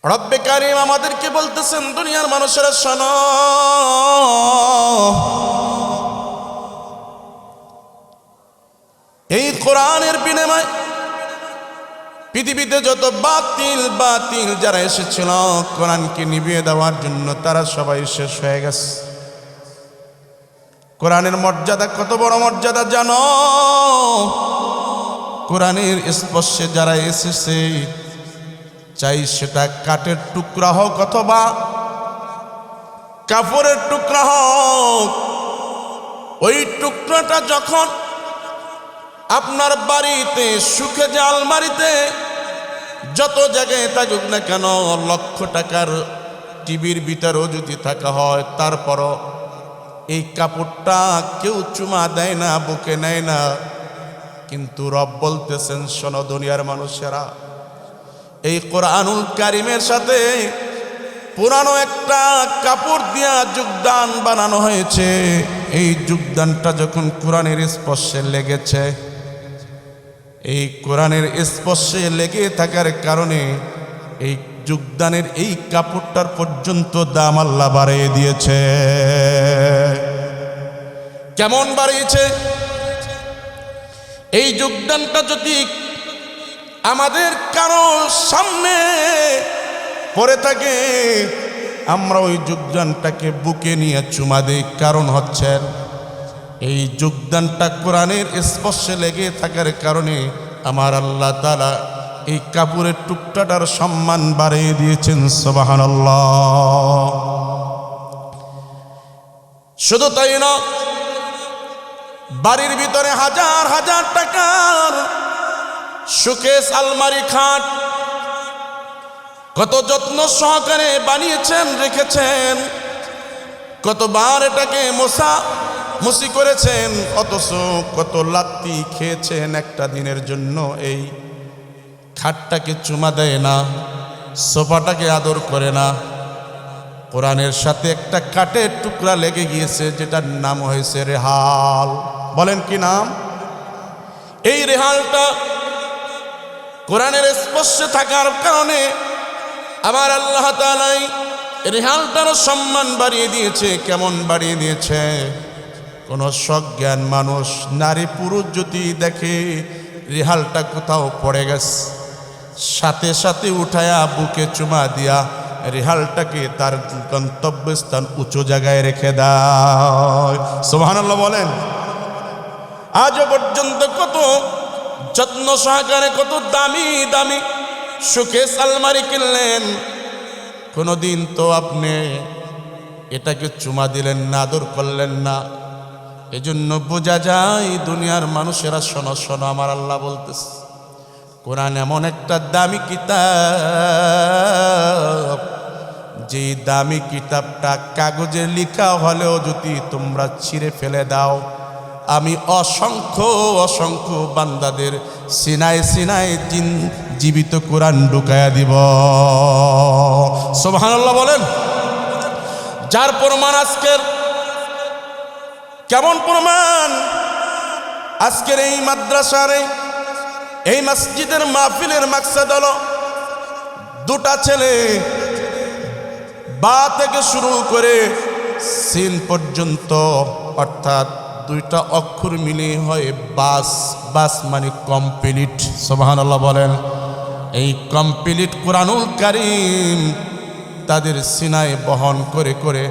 রব্বে কারীম আমাদেরকে বলতেছেন, দুনিয়ার মানুষেরা শোনো, এই কোরআনের বিনিময়ে পৃথিবীতে যত বাতিল যারা এসেছিল কোরআনকে নিভিয়ে দেওয়ার জন্য, তারা সবাই শেষ হয়ে গেছে। কোরআনের মর্যাদা কত বড় মর্যাদা জানো? কোরআনের স্পর্শে যারা এসেছে, চাই সেটা কাঠের টুকরা হোক অথবা কাপড়ের টুকরা হোক, ওই টুকরাটা যখন আপনার বাড়িতে সুখে যে আলমারিতে যত জায়গায় থাকুক না কেন, লক্ষ টাকার টিভির ভিতরেও যদি থাকা হয়, তারপরও এই কাপড়টা কেউ চুমা দেয় না, বুকে নেয় না। কিন্তু রব বলতেছেন, শোনো দুনিয়ার মানুষেরা, এই কোরআনুল কারীমের সাথে পুরানো একটা কাপড় দিয়া যোগদান বানানো হয়েছে। এই যোগদানটা যখন কোরআনের স্পর্শে লেগেছে, এই কোরআনের স্পর্শে লেগে থাকার কারণে এই যোগদানের এই কাপড়টার পর্যন্ত দাম আল্লাহ বাড়িয়ে দিয়েছে। কেমন বাড়িয়েছে? এই যোগদানটা যদি আমাদের কারো সামনে পড়ে থাকে, আমরা ওই যোগদানটাকে বুকে নিয়ে চুমা দিই। কারণ হচ্ছে এই যোগদানটা কোরআনের স্পর্শে লেগে থাকার কারণে আমার আল্লাহ তাআলা এই কাপড়ের টুকটাটার সম্মান বাড়িয়ে দিয়েছেন। সুবহানাল্লাহ। শুধু তাই না, বাড়ির ভিতরে হাজার হাজার টাকার শোকেস, আলমারি, খাট কত যত্ন সহকারে বানিয়েছেন, রেখেছেন, কতবার এটাকে মুছি করেছেন, অথচ কত লাত্তি খেয়েছেন একটা দিনের জন্য। এই খাটটাকে চুমা দেয় না, সোফাটাকে আদর করে না। কোরআনের সাথে একটা কাঠের টুকরা লেগে গিয়েছে, যেটার নাম হয়েছে রেহাল। বলেন কি নাম? এই রেহালটা কোরআনের স্পর্শে থাকার কারণে আমার আল্লাহ তাআলা রেহালটারও সম্মান বাড়িয়ে দিয়েছে। কেমন বাড়িয়ে দিয়েছে? কোন সজ্ঞান মানুষ, নারী পুরুষ যদি দেখে রেহালটা কোথাও পড়ে গেছে, সাথে সাথে উঠায়া বুকে চুমা দিয়া রেহালটাকে তার গন্তব্যস্থান উঁচু জায়গায় রেখে দেয়। সুবহানাল্লাহ বলেন। আজও পর্যন্ত কত যত্ন সহকারে কত দামি দামি শোকেস, আলমারি কিনলেন, কোনোদিন তো আপনি এটাকে চুমা দিলেন না, আদর করলেন না। এজন্য বোঝা যায় দুনিয়ার মানুষেরা, শোনো শোনো, আমার আল্লাহ বলতেছে, কোরআন এমন একটা দামি কিতাব, যে দামি কিতাবটা কাগজে লেখা হলেও যদি তোমরা ছিঁড়ে ফেলে দাও, আমি অসংখ্য অসংখ্য বান্দাদের সিনায় সিনায় জীবিত কোরআন ঢুকায়া দিব। সুবহানাল্লাহ বলেন। যার প্রমাণ আজকের, কেমন প্রমাণ? আজকের এই মাদ্রাসার এই মসজিদের মাহফিলের মাকসাদ হলো, দুটা ছেলে বা থেকে শুরু করে সিন পর্যন্ত, অর্থাৎ দুইটা অক্ষর মিলে হয় বাস। বাস মানে কমপ্লিট। সুবহানাল্লাহ বলেন। এই কমপ্লিট কোরআনুল কারীম তাদের সিনায় বহন করে করে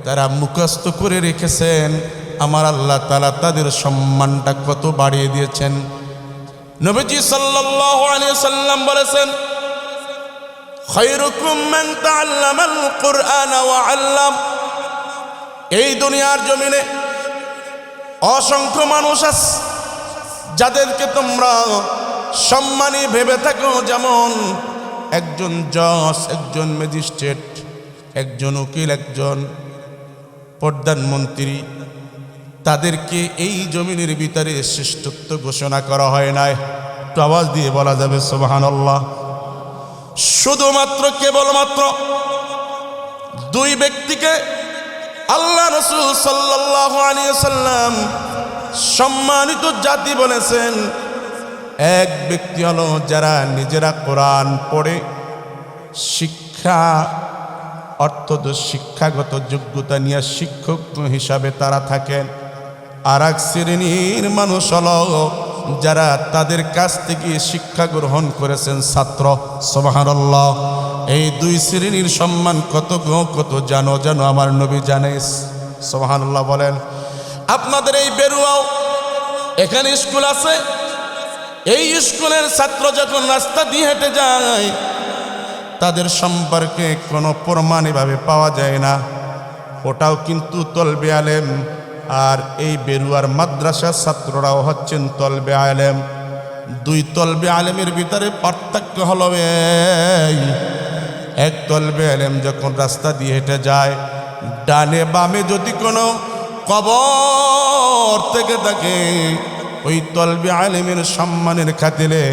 তারা মুখস্থ করে রেখেছেন। আমার আল্লাহ তাআলা তাদের সম্মানটা কত বাড়িয়ে দিয়েছেন। নবীজি সাল্লাল্লাহু আলাইহি সাল্লাম বলেছেন, খায়রুকুম মান তাআল্লামাল কুরআন ওয়া আল্লাম। এই দুনিয়ার জমিনে অসংখ্য মানুষ আছে যাদেরকে তোমরা সম্মানী ভেবে থাকো, যেমন একজন জজ, একজন ম্যাজিস্ট্রেট, একজন উকিল, একজন প্রধানমন্ত্রী। তাদেরকে এই জমিনের ভিতরে শ্রেষ্ঠত্ব ঘোষণা করা হয় নাই। একটু আওয়াজ দিয়ে বলা যাবে সুবহানাল্লাহ। শুধুমাত্র কেবলমাত্র দুই ব্যক্তিকে আল্লাহ রাসূল সাল্লাল্লাহু আলাইহি ওয়াসাল্লাম সম্মানিত জাতি বলেছেন। এক ব্যক্তি হলো যারা নিজেরা কোরআন পড়ে শিক্ষা অর্থোদক্স শিক্ষাগত যোগ্যতা নিয়ে শিক্ষক হিসাবে তারা থাকেন। আর এক শ্রেণীর মানুষ হলো যারা তাদের কাছ থেকে শিক্ষা গ্রহণ করেছেন ছাত্র। সুবহানাল্লাহ। এই দুই শ্রেণীর সম্মান কত জানো আমার নবী জানে। সুবহানাল্লাহ বলেন। আপনাদের এই বেরুয়াও এখানে স্কুল আছে, এই স্কুলের ছাত্র যখন রাস্তা দিয়ে হেঁটে যায় তাদের সম্পর্কে কোনো প্রমাণ এভাবে পাওয়া যায় না, ওটাও কিন্তু তলবে আলেম। আর এই বেরুয়ার মাদ্রাসার ছাত্ররাও হচ্ছেন তলবে আলেম। দুই তলবে আলেমের ভিতরে পার্থক্য হলো এক তলবে আলেম যখন রাস্তা দিয়ে হেঁটে যায়, ডানে বামে যদি কোনো কবর থেকে থাকে, ওই তলবে আলেমের সম্মানের খাতিরে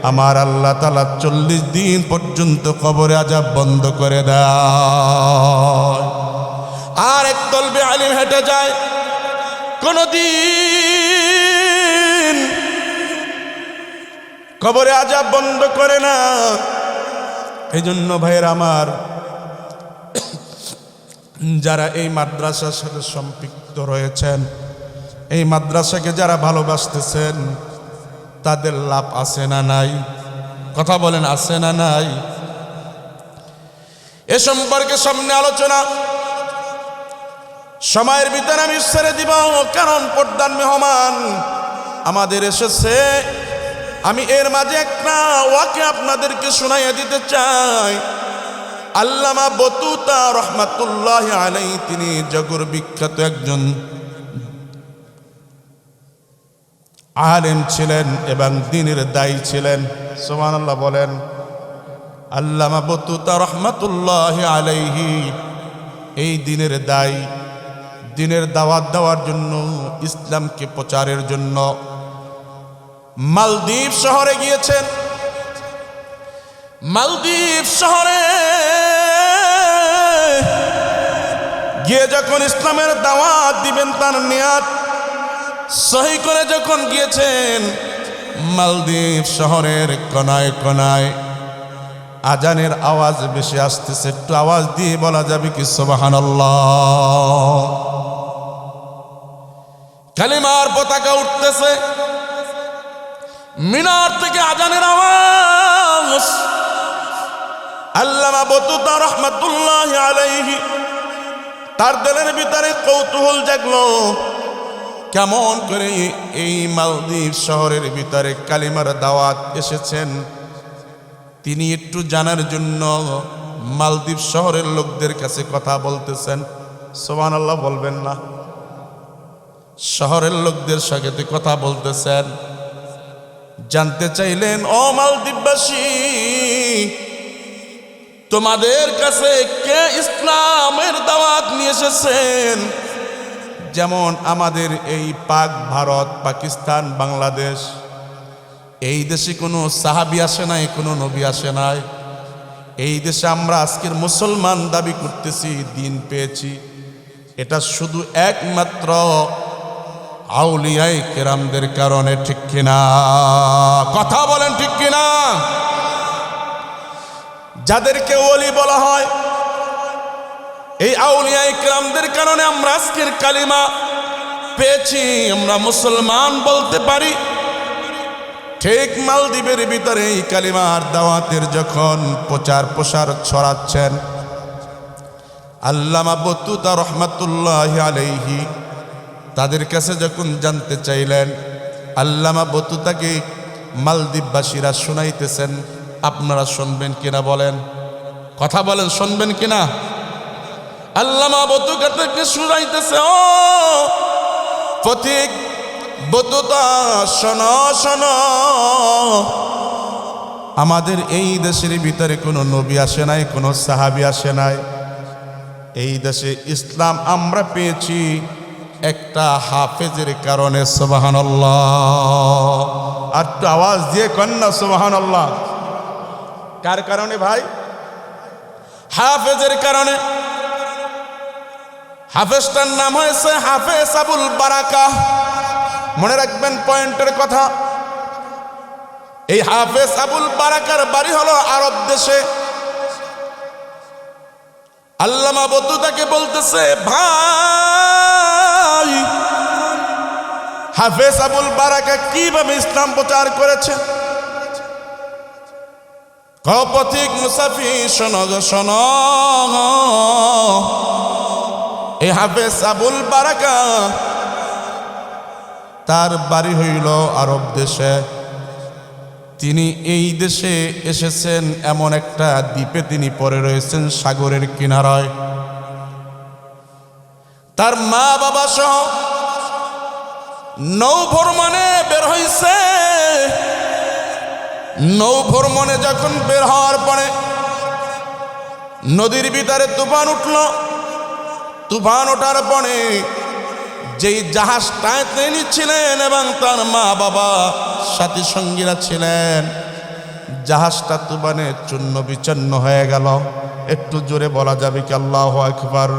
আমার আল্লাহ তাআলা 40 দিন পর্যন্ত কবরে আযাব বন্ধ করে দেয়। আর এক তলবে আলেম হেঁটে যায়, কোনদিন কবরে আযাব বন্ধ করে না। এই জন্য ভাইয়ের আমার, যারা এই মাদ্রাসার সাথে সম্পৃক্ত রয়েছেন, এই মাদ্রাসাকে যারা ভালোবাসতেছেন, তাদের লাভ আছে না নাই? কথা বলেন, আছে না নাই? এ সম্পর্কে সামনে আলোচনা সময়ের ভিতরে আমি ছেড়ে দিব, কারণ পর্দার মেহমান আমাদের এসেছে। আমি এর মাঝে একটা ওয়াকিয়া আপনাদেরকে শোনাইয়া দিতে চাই। আল্লামা বতুতা রহমাতুল্লাহি আলাইহি, তিনি জগর বিখ্যাত একজন আলেম ছিলেন এবং দ্বীনের দায়ী ছিলেন। সুবহানাল্লাহ বলেন। আল্লামা বতুতা রহমাতুল্লাহি আলাইহি এই দ্বীনের দায়ী, দ্বীনের দাওয়াত দেওয়ার জন্য, ইসলামকে প্রচারের জন্য মালদ্বীপ শহরে গিয়েছেন। মালদ্বীপ শহরে গিয়ে যখন ইসলামের দাওয়াত দিবেন তার নিয়ত সহি করে যখন গিয়েছেন, মালদ্বীপ শহরের কোনায় কোনায় আজানের আওয়াজ বেশি আসতেছে। একটু আওয়াজ দিয়ে বলা যাবে কি সুবহানাল্লাহ? কালিমার পতাকা উঠতেছে, মিনার থেকে আজানের আওয়াজ। আল্লামা বতুতা রহমাতুল্লাহি আলাইহি, তার দিলের ভিতরে কৌতূহল জাগলো, কেমন করে এই মালদ্বীপ শহরের ভিতরে কালিমার দাওয়াত এসেছেন। তিনি একটু জানার জন্য মালদ্বীপ শহরের লোকদের কাছে কথা বলতেছেন। সুবহানাল্লাহ বলবেন না? শহরের লোকদের সাথে কথা বলতেছেন। জানতে চাইলেন, ও মালদ্বীপবাসী, তোমাদের কাছে কে ইসলামের দাওয়াত নিয়ে এসেছেন? যেমন আমাদের এই পাক ভারত, পাকিস্তান, বাংলাদেশ, এই দেশে কোনো সাহাবী আসে নাই, কোনো নবী আসে নাই। এই দেশে আমরা আজকের মুসলমান দাবি করতেছি, দিন পেয়েছি, এটা শুধু একমাত্র আউলিয়ায়ে কেরামদের কারণে। ঠিক কিনা? কথা বলেন ঠিক কিনা? যাদেরকে ওলি বলা হয়, এই আউলিয়ায়ে কেরামদের কারণে আমরা আজকের কালিমা পেয়েছি, আমরা মুসলমান বলতে পারি। ঠিক মালদ্বীপের ভিতরে এই কালিমার দাওয়াতের যখন প্রচার প্রসার ছড়াচ্ছেন, আল্লামা বতুতা রহমাতুল্লাহি আলাইহি তাদের কাছে যখন জানতে চাইলেন, আল্লামা বতুতাকে মালদ্বীপবাসীরা শোনাইতেছেন। আপনারা শুনবেন কিনা বলেন? কথা বলেন, শুনবেন কিনা? আল্লামা বতুতাকে শোনাইতেছে, ও পথিক বতুতা, শোনো শোনো, আমাদের এই দেশের ভিতরে কোনো নবী আসে নাই, কোনো সাহাবী আসে নাই। এই দেশে ইসলাম আমরা পেয়েছি একটা হাফেজের কারণে। সুবহানাল্লাহ। আর একটু আওয়াজ দিয়ে কন্যা সুবহানাল্লাহ। কার কারণে ভাই? হাফেজের কারণে। হাফেজটার নাম হয়েছে হাফেজ আবুল বারাকা। মনে রাখবেন পয়েন্টের কথা। এই হাফেজ আবুল বারাকার বাড়ি হলো আরব দেশে। আল্লামা বদরু তাকে বলতেছে, ভাই হাফেজ আবুল বারাকা কিভাবে ইসলাম প্রচার করেছে? পথিক মুসাফির শোনো গো শোনো, এই হাফেজ আবুল বারাকা তার বাড়ি হইল আরব দেশে। তিনি এই দেশে এসেছেন এমন একটা দ্বীপে তিনি পড়ে রয়েছেন সাগরের কিনারায়। তার মা বাবা সহ নৌ ভ্রমণে বের হইছে। নৌ ভ্রমণে যখন বের হওয়ার পরে নদীর ভিতরে তুফান উঠল। তুফান ওঠার পরে যেই জাহাজটায় তিনি ছিলেন এবং তার মা বাবা সাথী সঙ্গীরা ছিলেন, জাহাজটা তুফানে চূর্ণ বিচন্ন হয়ে গেল। একটু জোরে বলা যাবে কি আল্লাহু আকবার?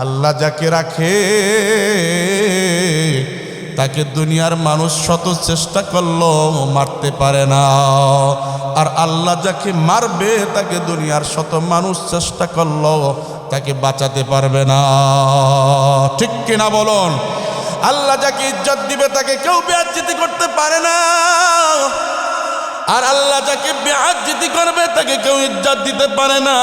আল্লাহ যাকে রাখে তাকে দুনিয়ার মানুষ শত চেষ্টা করলো মারতে পারে না, আর আল্লাহ যাকে মারবে তাকে দুনিয়ার শত মানুষ চেষ্টা করলো তাকে বাঁচাতে পারবে না। ঠিক কিনা বলুন? আল্লাহ যাকে ইজ্জত দিবে তাকে কেউ বেইজ্জতি করতে পারে না, আর আল্লাহ যাকে বেইজ্জতি করবে তাকে কেউ ইজ্জত দিতে পারে না।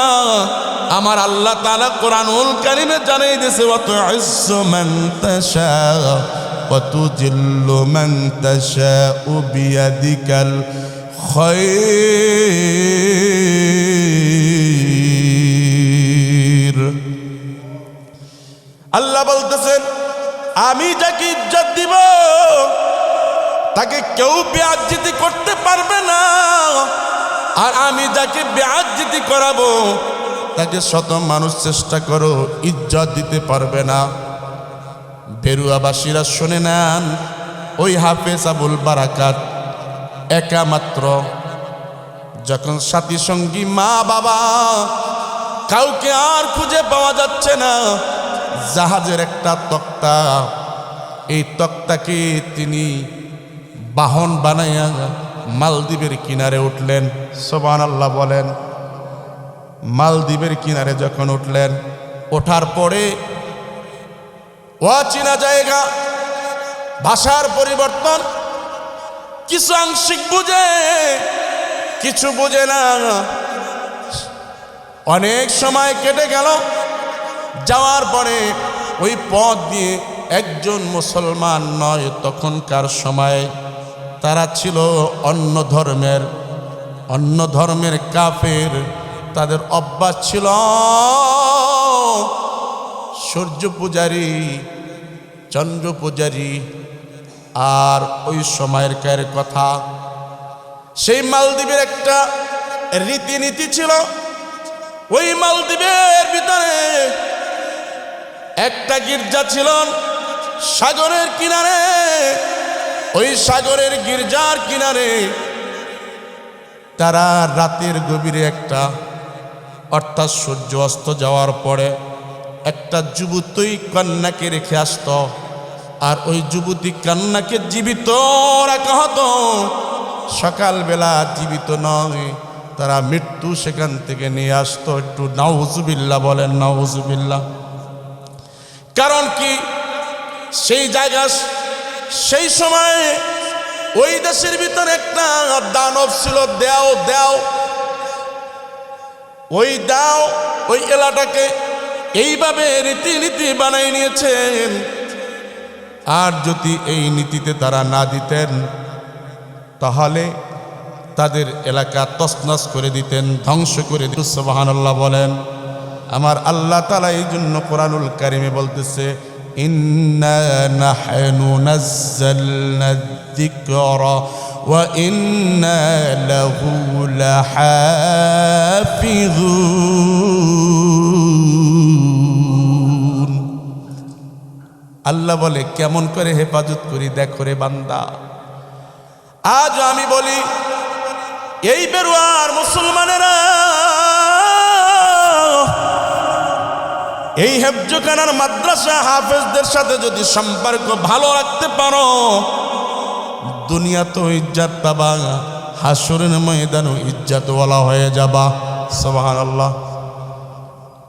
আমার আল্লাহ তাআলা কোরআনুল কারীমে জানিয়ে দিয়েছে, ওয়া তু'ইজ্জু মান তাশা ওয়া তুযিল্লু মান তাশাউ বিয়াদিকাল খায়র। আল্লাহ বলতেছেন, আমি যাকে ইজ্জত দিব তাকে কেউ বেইজ্জতি করতে পারবে না, আর আমি যাকে বেইজ্জতি করাবো তাকে শত মানুষ চেষ্টা করো ইজ্জত দিতে পারবে না। বেরুয়াবাসীরা শুনে নেন, ওই হাফেজ আবুল বারাকাত একা মাত্র, যখন সাথী সঙ্গী মা বাবা কাউকে আর খুঁজে পাওয়া যাচ্ছে না, জাহাজের একটা তক্তা, এই তক্তাকে তিনি বাহন বানাইয়া মালদ্বীপের কিনারে উঠলেন। সুবহানাল্লাহ বলেন। মালদ্বীপের কিনারে যখন উঠলেন, ওঠার পরে অচেনা জায়গা, ভাষার পরিবর্তন, কিছু আংশিক বুঝে কিছু বুঝে না। অনেক সময় কেটে গেল, যাওয়ার পরে ওই পথ দিয়ে একজন মুসলমান নয়, তখনকার সময় তারা ছিল অন্য ধর্মের কাফের। তাদের অভ্যাস ছিল সূর্য পূজারী, চন্দ্র পূজারী। আর ওই সময়কার কথা, সেই মালদ্বীপের একটা রীতিনীতি ছিল। ওই মালদ্বীপের ভিতরে একটা গির্জা ছিল সাগরের কিনারে। ওই সাগরের গির্জার কিনারে তারা রাতের গভীরে একটা, অর্থাৎ সূর্য অস্ত যাওয়ার পরে একটা যুবতী কন্যাকে রেখে আসত, আর ওই যুবতী কন্যাকে জীবিত রাখা হতো। সকালবেলা জীবিত নয়, তারা মৃত্যু সেখান থেকে নিয়ে আসতো। একটু নাউজুবিল্লাহ বলেন, নাউজুবিল্লাহ। কারণ কি, সেই জায়গা, সেই সময় ওই দেশের ভিতরে একটা দানব ছিল, দেও। ওই দাও ওই এলাকাটাকে এইভাবে রীতিনীতি বানাই নিয়েছেন। আর যদি এই নীতিতে তারা না দিতেন, তাহলে তাদের এলাকা তছনছ করে দিতেন, ধ্বংস করে দিতেন। সুবহানাল্লাহ বলেন। আমার আল্লাহ তাআলা এই জন্য কোরআনুল কারীমে বলতেছে, ইন্না নাহনু নাযালনা যিকরা ওয়া ইন্না লাহু লাহাফিজুন। আল্লাহ বলে, কেমন করে হেফাজত করি দেখো রে বান্দা। আজ আমি বলি, এই বেরুয়ার মুসলমানেরা এই হেফজখানার মাদ্রাসা হাফেজদের সাথে যদি সম্পর্ক ভালো রাখতে পারো, দুনিয়া তো ইজ্জত পাবা, হাসরের ময়দানও ইজ্জতওয়ালা হয়ে যাবা। সুবহানাল্লাহ।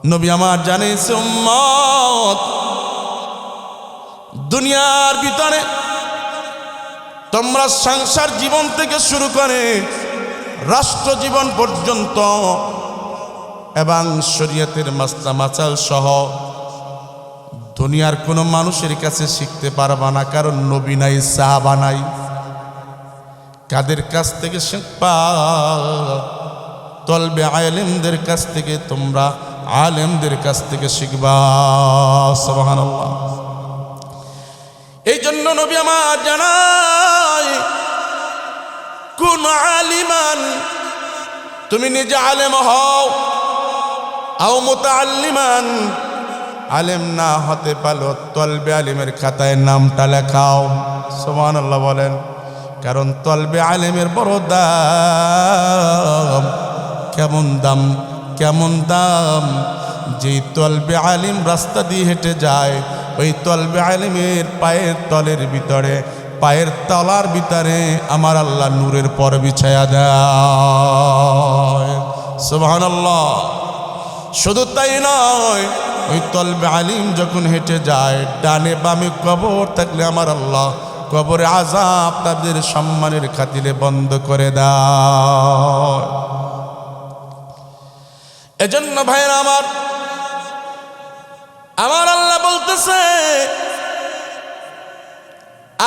নবী আমার জানিয়েছে উম্মত, দুনিয়ার ভিতরে তোমরা সংসার জীবন থেকে শুরু করে রাষ্ট্র জীবন পর্যন্ত এবং শরীয়তের মাসলা মাসাল সহ দুনিয়ার কোনো মানুষের কাছে শিখতে পারবা না, কারণ নবী নাই, সাহাবা নাই। কাদের কাছ থেকে শিখবা? তলবে আলেমদের কাছ থেকে, তোমরা আলেমদের কাছ থেকে শিখবা। সুবহানাল্লাহ। এই জন্য নবী আমার জানায়, কোন আলিমান, তুমি নিজে আলেম হও, আও মুতাআল্লিমান, আলেম না হতে পারো তলবে আলিমের খাতায় নামটা লেখাও। সুবহানাল্লাহ বলেন। কারণ তলবে আলেমের বড় দাম। কেমন দাম? কেমন দাম? যেই তলবে আলিম রাস্তা দিয়ে হেঁটে যায়, ওই তলবে আলিমের পায়ের তলের ভিতরে, পায়ের তলার ভিতরে আমার আল্লাহ নূরের পর বিছায়া দেয়। সুবহানাল্লাহ। শুধু তাই নয়, ওই তলবে আলিম যখন হেঁটে যায়, ডানে বামে কবর থাকলে আমার আল্লাহ কবরে আযাব তাদের সম্মানের খাতিরে বন্ধ করে দেয়। এজন্য ভাইরা আমার আল্লাহ বলতেছে,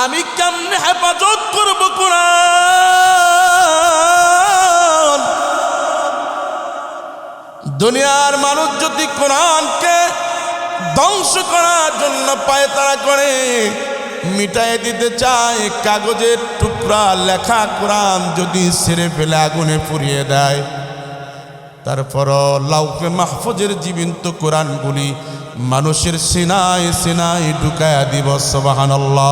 আমি কেমনে হেফাজত করব কোরআন? দুনিয়ার মানুষ যদি কোরআনকে ধ্বংস করার জন্য পায়তারা করে, মিটাই দিতে চায়, কাগজের টুকরা লেখা কোরআন যদি ছেড়ে ফেলে আগুনে পুড়িয়ে দেয়, তারপরও লাউকে মাহফুজের জীবন্ত কোরআনগুলি মানুষের সিনায় সিনায় ঢুকায়া দিব। সুবহানাল্লাহ।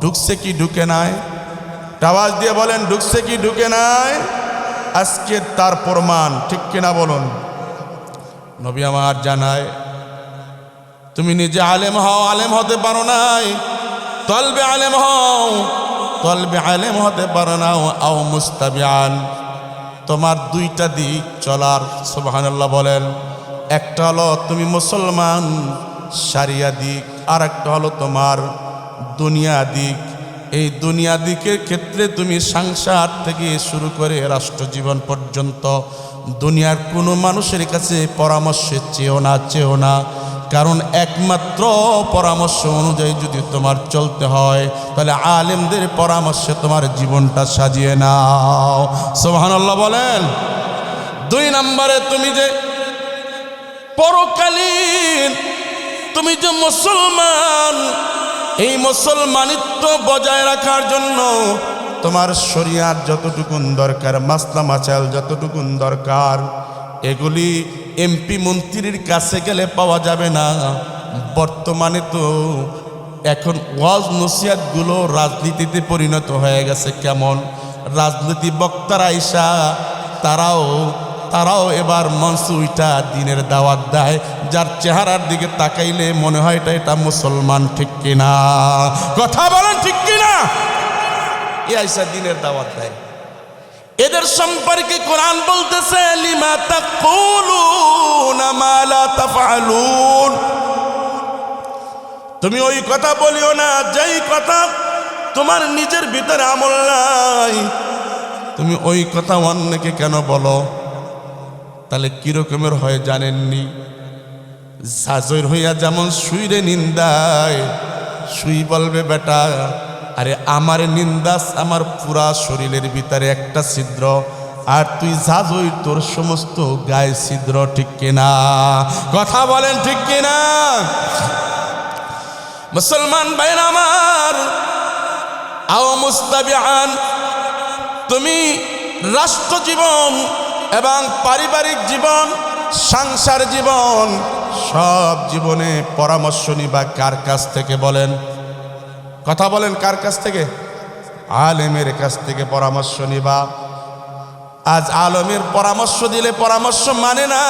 ঢুকছে কি ঢুকে নাই? আওয়াজ দিয়ে বলেন, ঢুকছে কি ঢুকে নাই? আজকে তার প্রমাণ, ঠিক কিনা বলুন? নবী আমার জানায়, তুমি নিজে আলেম হও, আলেম হতে পারো নাই, তলবে আলেম হও, তলবে আলেম হতে পারো না, আও মুস্তাবিআন, তোমার দুইটা দিক চলার। সুবহানাল্লাহ বলেন। একটা হলো তুমি মুসলমান, শারিয়া দিক, আর একটা হলো তোমার দুনিয়া দিক। এই দুনিয়া দিকের ক্ষেত্রে তুমি সংসার থেকে শুরু করে রাষ্ট্র জীবন পর্যন্ত দুনিয়ার কোনো মানুষের কাছে পরামর্শ চেও না। কারণ একমাত্র পরামর্শ অনুযায়ী যদি তোমার চলতে হয়, তাহলে আলেমদের পরামর্শে তোমার জীবনটা সাজিয়ে নাও। সুবহানাল্লাহ বলেন। 2 নম্বরে, তুমি যে পরকালীন, তুমি যে মুসলমান, এই মুসলমানিত্ব বজায় রাখার জন্য তোমার শরিয়াত যতটুকুন দরকার, মাসলা মাসাইল যতটুকুন দরকার, এগুলি এমপি মন্ত্রীর কাছে গেলে পাওয়া যাবে না। বর্তমানে তো এখন ওয়াজ নসিহতগুলো রাজনীতিতে পরিণত হয়ে গেছে। কেমন? রাজনীতি বক্তারা আইসা তারাও এবার মঞ্চ উইটা দিনের দাওয়াত দেয়, যার চেহারার দিকে তাকাইলে মনে হয় এটা মুসলমান। ঠিক কিনা? কথা বলেন, ঠিক কিনা? এ আইসা দিনের দাওয়াত দেয়। এদের সম্পর্কে কোরআন বলতেছে, লিমা তাকুলুনা মা লা তাফআলুন, তুমি ওই কথা বলিও না যেই কথা তোমার নিজের ভিতরে আমল নাই। তুমি ওই কথা অন্যকে কেন বলো? তাহলে কিরকমের হয় জানেননি? জাজর হইয়া যেমন সুইরে নিন্দায়, সুই বলবে, বেটা আরে আমার নিন্দাস আমার পুরা শরীরের ভিতরে একটা ছিদ্র, আর তুই জাজই তোর সমস্ত গায়ে ছিদ্র। ঠিক কিনা? কথা বলেন, ঠিক কিনা? মুসলমান ভাইরা আমার, আও মুস্তাবিআন, তুমি রাষ্ট্র জীবন এবং পারিবারিক জীবন, সংসার জীবন, সব জীবনে পরামর্শ নিবা কার কাছ থেকে? বলেন, কথা বলেন, কার কাছ থেকে? আলেমের কাছ থেকে পরামর্শ নিবা। আজ আলেমের পরামর্শ দিলে পরামর্শ মানে না,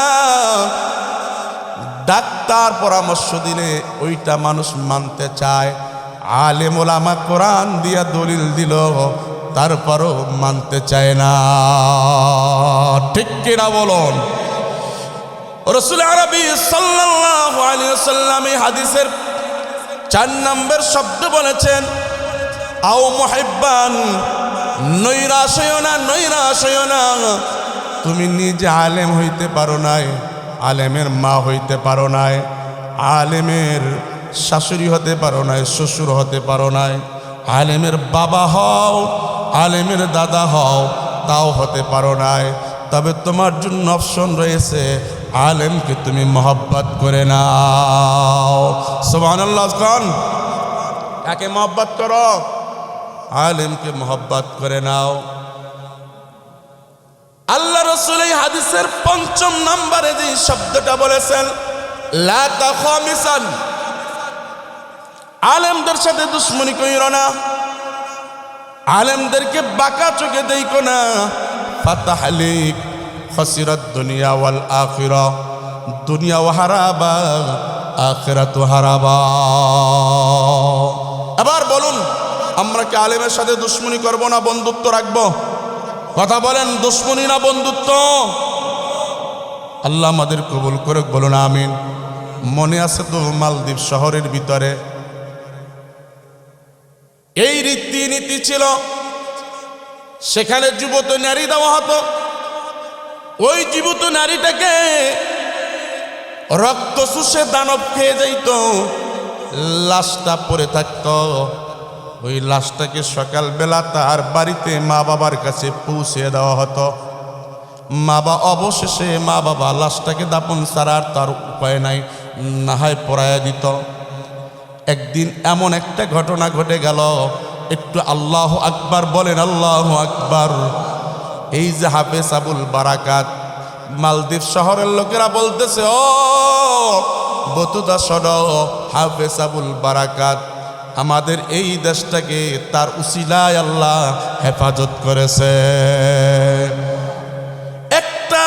ডাক্তার পরামর্শ দিলে ওইটা মানুষ মানতে চায়। আলেম ওলামা কোরআন দিয়া দলিল দিল, তারপরও মানতে চায় না। ঠিক কিনা বলুন? রাসূল আরবি সাল্লাল্লাহু আলাইহি ওয়াসাল্লাম এই হাদিসের 4 নম্বর শব্দ বলেছেন, আও মুহিব্বান, নৈরাশ হইও না। তুমি নিজে আলেম হইতে পারো নাই, আলেমের মা হইতে পারো নাই, আলেমের শাশুড়ি হতে পারো নাই, শ্বশুর হতে পারো নাই, আলেমের বাবা হও, আলেমের দাদা হও, তাও হতে পারো নাই। তবে তোমার জন্য অপশন রয়েছে, আলেমকে তুমি মহব্বত করে নাও। সুবহানাল্লাহ। কোন কাকে মহব্বত করো? আলেমকে মহব্বত করে নাও। আল্লাহ রাসূল এই হাদিসের 5 নম্বরে যে শব্দটা বলেছেন, লা তাখামিসান, আলেমদের সাথে দুশ্মনী কইরো না, আলেমদেরকে বাঁকা চোখে দেখো না। ফাতাহলিক খাসিরাত দুনিয়া ওয়াল আখিরাহ, দুনিয়াও হারাবা, আখিরাতও হারাবা। এবার বলুন, আমরা কি আলেমের সাথে দুশ্মনী করব না বন্ধুত্ব রাখবো? কথা বলেন, দুশ্মনী না বন্ধুত্ব? আল্লাহ আমাদের কবুল করে, বলুন আমিন। মনে আছে তো মালদ্বীপ শহরের ভিতরে এই রীতিনীতি ছিল, সেখানে যুবতী নারী দেওয়া হতো। ওই যুবতী নারীটাকে রক্ত চুষে দানব খেয়ে যাইত, লাশটা পড়ে থাকতো। ওই লাশটাকে সকালবেলা তার বাড়িতে মা বাবার কাছে পৌঁছে দেওয়া হতো। অবশেষে মা বাবা লাশটাকে দাপন ছাড়া আর তার উপায় নাই, নাহায় পড়াইয়া দিত। একদিন এমন একটা ঘটনা ঘটে গেল, একটু আল্লাহু আকবার বলেন, আল্লাহু আকবার। এই যে হাফেজ আবুল বারাকাত, মালদ্বীপ শহরের লোকেরা বলতেছে, ও বতুদা শোনো, হাফেজ আবুল বারাকাত আমাদের এই দেশটাকে তার উসিলায় আল্লাহ হেফাজত করেছে। একটা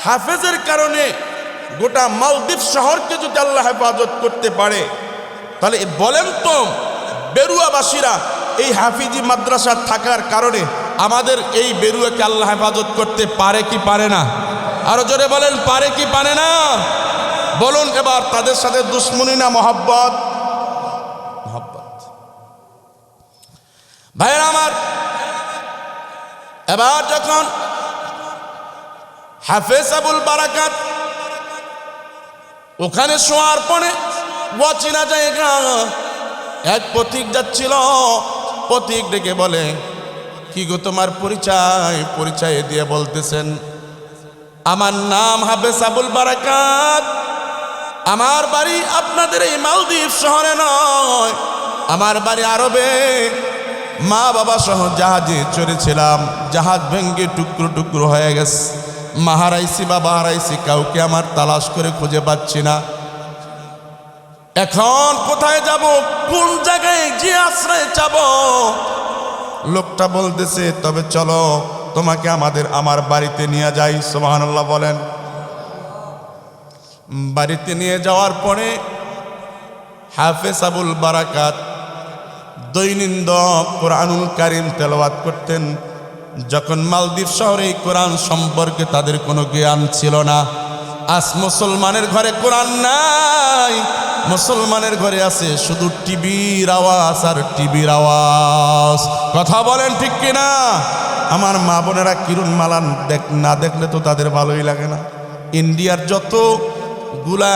হাফেজের কারণে গোটা মালদ্বীপ শহরকে যদি আল্লাহ হেফাজত করতে পারে, তাহলে বলেন তো বেরুয়াবাসীরা এই হাফিজি মাদ্রাসা থাকার কারণে আমাদের এই বেরুয়াকে আল্লাহ হেফাজত করতে পারে কি পারে না? আরো জোরে বলেন, পারে কি পারে না? বলুন এবার, তাদের সাথে দুশ্মনী না মহব্বত? মহব্বত। ভাইরা আমার, এবার যখন হাফেজ আবুল বারাকাত ওখানে শোয়ার পরে অচেনা জায়গা এক পথিক যাচ্ছিল। পথিক ডেকে বলে, কি গো তোমার পরিচয়? পরিচয় দিয়ে বলতেছেন, আমার নাম হাফেজ আবুল বারাকাত, আমার বাড়ি আপনাদের এই মালদ্বীপ শহরে নয়, আমার বাড়ি আরবে। মা বাবা সহ জাহাজে চড়েছিলাম, জাহাজ ভেঙ্গে টুকরো টুকরো হয়ে গেছে। মা হারাইছি, বাবা হারাইছি, কাউকে আমার তালাশ করে খুঁজে পাচ্ছি না। এখন কোথায় যাব? কোন জায়গায় যে আশ্রয় যাব? লোকটা বলতেছে, তবে চলো তোমাকে আমার বাড়িতে নিয়ে যাই। সুবহানাল্লাহ বলেন। বাড়িতে নিয়ে যাওয়ার পরে হাফেজ আবুল বারাকাত দৈনন্দিন কোরআনুল কারীম তেলাওয়াত করতেন। যখন মালদ্বীপ শহরে কোরআন সম্পর্কে তাদের কোনো জ্ঞান ছিল না। আজ মুসলমানের ঘরে কোরআন নাই, মুসলমানের ঘরে আছে শুধু টিভির আওয়াজ আর টিভির আওয়াজ। কথা বলেন ঠিক কিনা? আমার মা বোনেরা কিরণ মালান না দেখলে তো তাদের ভালোই লাগে না। ইন্ডিয়ার যতগুলা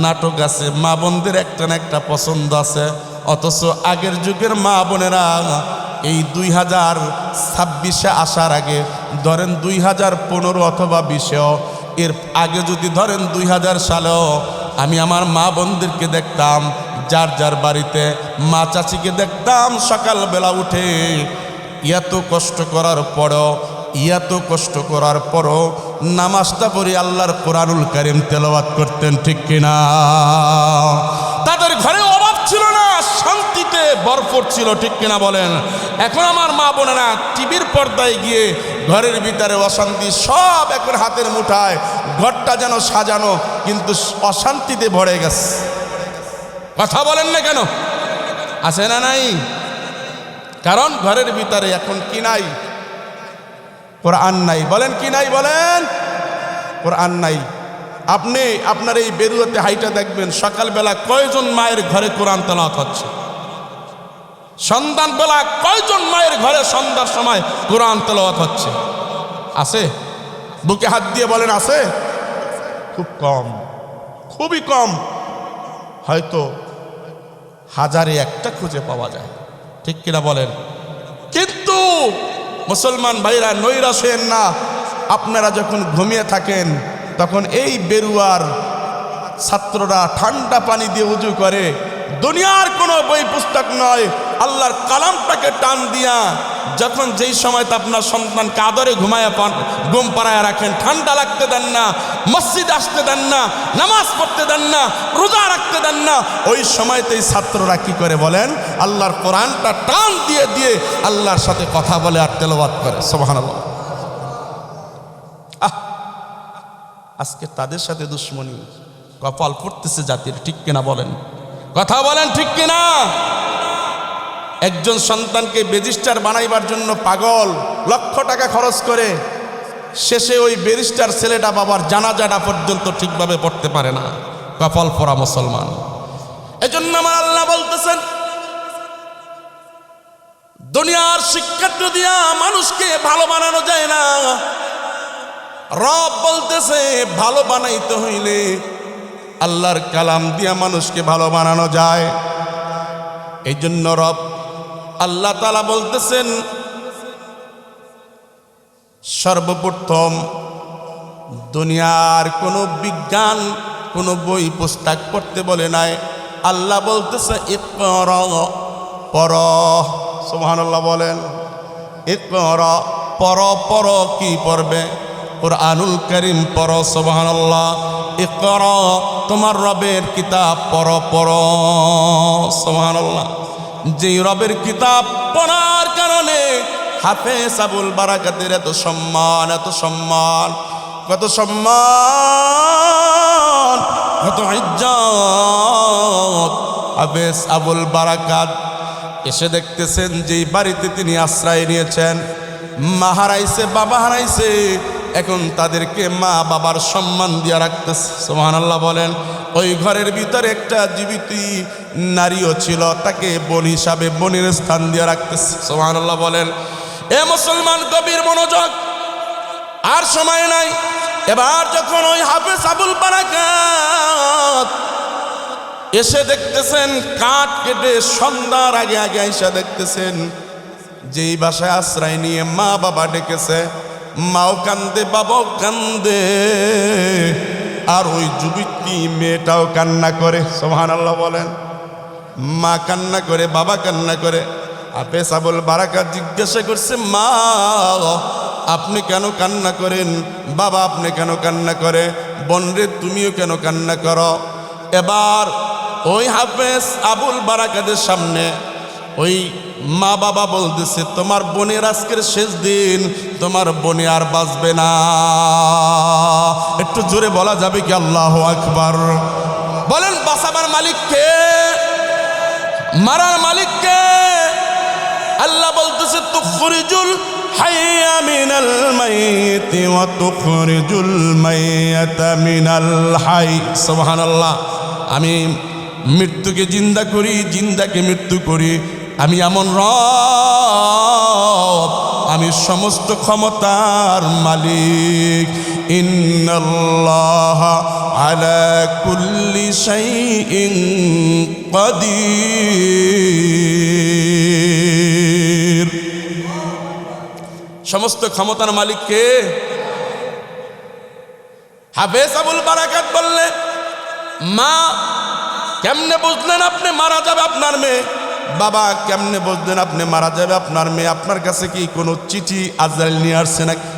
নাটক আছে, মা বোনদের একটা না একটা পছন্দ আছে। অথচ আগের যুগের মা বোনেরা এই 2026-এ আসার আগে, ধরেন 2015 অথবা 20-এও, এর আগে যদি ধরেন 2000 সালেও আমি আমার মা বোনদেরকে দেখতাম যার যার বাড়িতে, মা চাচিকে দেখতাম সকালবেলা উঠে এত কষ্ট করার পরও নামাজটা পড়ে আল্লাহর কোরআনুল কারীম তেলাওয়াত করতেন। ঠিক কিনা? তাদের ঘরে অভাব ছিল না, শান্তিতে ভরপুর ছিল। ঠিক কিনা বলেন? এখন আমার মা বোনেরা টিভির পর্দায় গিয়ে ঘরের ভিতরে অশান্তি, সব এখন হাতের মুঠায়, ঘরটা যেন সাজানো কিন্তু অশান্তিতে ভরে গেছে। কথা বলেন না কেন? আছে না নাই? কারণ ঘরের ভিতরে এখন কি নাই? কোরআন নাই। বলেন কি নাই? বলেন কোরআন নাই। আপনি আপনার এই বেরুয়াতে হাইটা দেখবেন সকালবেলা কয়জন মায়ের ঘরে কোরআন তেলাওয়াত হচ্ছে, সন্ধ্যাবেলা কয়জন মায়ের ঘরে সন্ধ্যার সময় কোরআন তেলাওয়াত হচ্ছে? আছে? বুকে হাত দিয়ে বলেন আছে? খুব কম, খুবই কম, হয়তো হাজারে একটা খুঁজে পাওয়া যায়, ঠিক কিনা বলেন? কিন্তু মুসলমান ভাইরা নৈরাশ হয়েন না। আপনারা যখন ঘুমিয়ে থাকেন তখন এই বেরুয়ার ছাত্ররা ঠান্ডা পানি দিয়ে উজু করে, দুনিয়ার কোনো বই পুস্তক নয়, আল্লাহর কালামটাকে টান দিয়া যখন যেই সময় আপনার সন্তানকে আদরে ঘুমায় ঘুম পাড়ায় রাখেন, ঠান্ডা লাগতে দেন না, মসজিদ আসতে দেন না, নামাজ পড়তে দেন না, রোজা রাখতে দেন না, ওই সময়তেই ছাত্ররা কি করে বলেন? আল্লাহর কোরআনটা টান দিয়ে দিয়ে আল্লাহর সাথে কথা বলে আর তেলাওয়াত করে। সুবহানাল্লাহ। আজকে তাদের সাথে দুশ্মনী, কপাল পড়তেছে জাতির, ঠিক কিনা বলেন? কথা বলেন ঠিক কিনা? একজন সন্তানকে ব্যারিস্টার বানাইবার জন্য পাগল, লক্ষ টাকা খরচ করে, শেষে ওই ব্যারিস্টার ছেলেটা বাবার জানাজাটা পর্যন্ত ঠিকভাবে পড়তে পারে না। কপাল পড়া মুসলমান। এজন্য আমার আল্লাহ বলতেছেন, দুনিয়ার শিক্ষার্থ দিয়া মানুষকে ভালো বানানো যায় না। রব বলতেছে ভালো বানাইতে হইলে আল্লাহর কালাম দিয়া মানুষকে ভালো বানানো যায়। এই জন্য রব আল্লাহ তাআলা বলতেছেন, সর্বপ্রথম দুনিয়ার কোনো বিজ্ঞান, কোনো বই পুস্তক পড়তে বলে নাই। আল্লাহ বলতেছে ইকরা, পড়। সুবহানাল্লাহ বলেন। ইকরা, পড়। পড় কি পড়বে? কুরআনুল কারীম পড়ো। সুবহানাল্লাহ। ইকরা, তোমার রবের কিতাব পড়ো, পড়ো। সুবহানাল্লাহ। যেই রবের কিতাব পড়ার কারণে হাফেজ আবুল বারাকাতের এত সম্মান, এত সম্মান, কত সম্মান, কত ইজ্জত। হাফেজ আবুল বারাকাত এসে দেখতেছেন যেই বাড়িতে তিনি আশ্রয় নিয়েছেন, মা হারাইছে, বাবা হারাইছে, এখন তাদেরকে মা বাবার সম্মান দিয়ে রাখতেছে। সুবহানাল্লাহ বলেন। ওই ঘরের ভিতরে একটা জীবিত নারীও ছিল, তাকে বোন হিসাবে বোনের স্থান দিয়ে রাখতেছে। সুবহানাল্লাহ বলেন। এ মুসলমান, গভীর মনোযোগ, আর সময় নাই। এবার যখন ওই হাফেজ আবুল বারাকাত এসে দেখতেছেন কাঠ কেটে সন্ধ্যার আগে আগে এসে দেখতেছেন যেই বাসায় আশ্রয় নিয়ে মা বাবা ডেকেছে, মাও কান্দে, বাবাও কান্দে, আর ওই যুবতী মেয়েটাও কান্না করে। সুবহানাল্লাহ বলেন। মা কান্না করে, বাবা কান্না করে। হাফেজ আবুল বারাকাত জিজ্ঞাসা করছে, মা আপনি কেন কান্না করেন? বাবা আপনি কেন কান্না করে? বোন রে তুমিও কেন কান্না করো? এবার ওই হাফেজ আবুল বারাকাতের সামনে ওই মা বাবা বলতেছে, তোমার বোনের আজকের শেষ দিন, তোমার বোনে আর বাঁচবে না। একটু জোরে বলা যাবে কি আল্লাহু আকবার? বলেন, বাঁচাবার মালিক কে? মারার মালিক কে? আল্লাহ বলতেছে, তুখরিজুল হাইয়া মিনাল মাইয়িতি ওয়া তুখরিজুল মাইয়াতা মিনাল হাই। সুবহানাল্লাহ। আমি মৃত্যুকে জিন্দা করি, জিন্দাকে মৃত্যু করি। আমি এমন রব, আমি সমস্ত ক্ষমতার মালিক। ইন্নাল্লাহা আলা কুল্লি শাইইন কাদির। সমস্ত ক্ষমতার মালিক কে? হাফেজ আবুল বারাকাত বললে, মা কেমনে বুঝলেন আপনি মারা যাবে আপনার মেয়ে? বাবা কেমনে বুঝলেন আপনি মারা যাবে আপনার মেয়ে? আপনার কাছে কি কোনো চিঠি আজরাইল নিয়ে আসছে নাকি?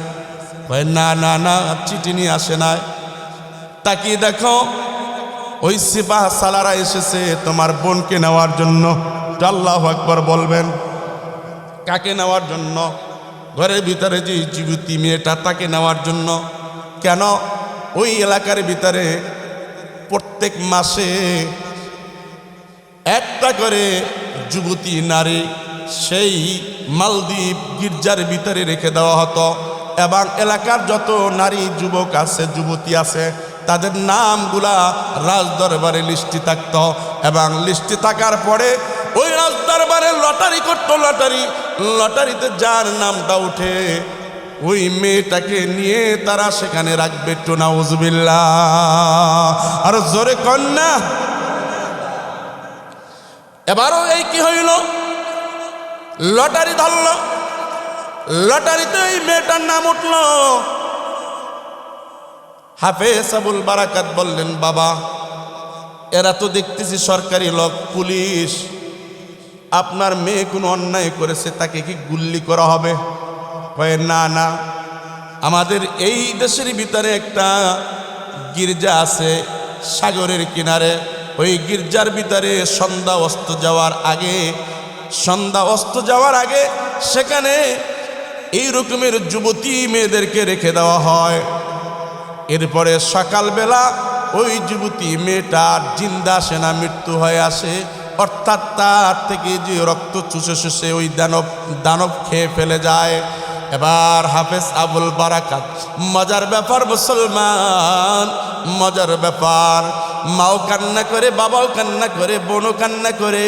না না না, চিঠি নিয়ে আসে না। তাকিয়ে দেখো, ওই সিপাহ সালারা এসেছে তোমার বোনকে নেওয়ার জন্য। আল্লাহু আকবার বলবেন। কাকে নেওয়ার জন্য? ঘরের ভিতরে যে যুবতী মেয়েটা, তাকে নেওয়ার জন্য। কেন? ওই এলাকার ভিতরে প্রত্যেক মাসে একটা করে যুবতী নারী সেই মালদ্বীপ গির্জার ভিতরে রেখে দেওয়া হতো। এবং এলাকার যত নারী যুবক আছে যুবতী আছে তাদের নামগুলা রাজদরবারে লিস্টি থাকত এবং লিস্টি থাকার পরে ওই রাজদরবারে লটারি করতো। লটারিতে যার নামটা উঠে ওই মেয়েটাকে নিয়ে তারা সেখানে রাখবে। একটু নাউজুবিল্লাহ, আর জোরে কন্যা। এবারও এই কি হইল, লটারি ধরল, লটারিতে ওই মেয়েটার নাম উঠল। হাফেজ আবুল বারাকাত বললেন, বাবা এরা তো দেখতেছি সরকারি লোক, পুলিশ, আপনার মেয়ে কোনো অন্যায় করেছে, তাকে কি গুল্লি করা হবে? কয়ে না না, আমাদের এই দেশের ভিতরে একটা গির্জা আছে সাগরের কিনারে, ওই গির্জার ভিতরে সন্ধ্যা অস্ত যাওয়ার আগে সেখানে এই রকমের যুবতী মেয়েদেরকে রেখে দেওয়া হয়। এরপরে সকালবেলা ওই যুবতী মেয়েটার জিন্দা সেনা মৃত্যু হয়ে আসে, অর্থাৎ তার থেকে যে রক্ত চুষে চুষে ওই দানব খেয়ে ফেলে যায়। এবার হাফেজ আবুল বারাকাত, মজার ব্যাপার মুসলমান, মজার ব্যাপার, মাও কান্না করে, বাবাও কান্না করে, বোনও কান্না করে,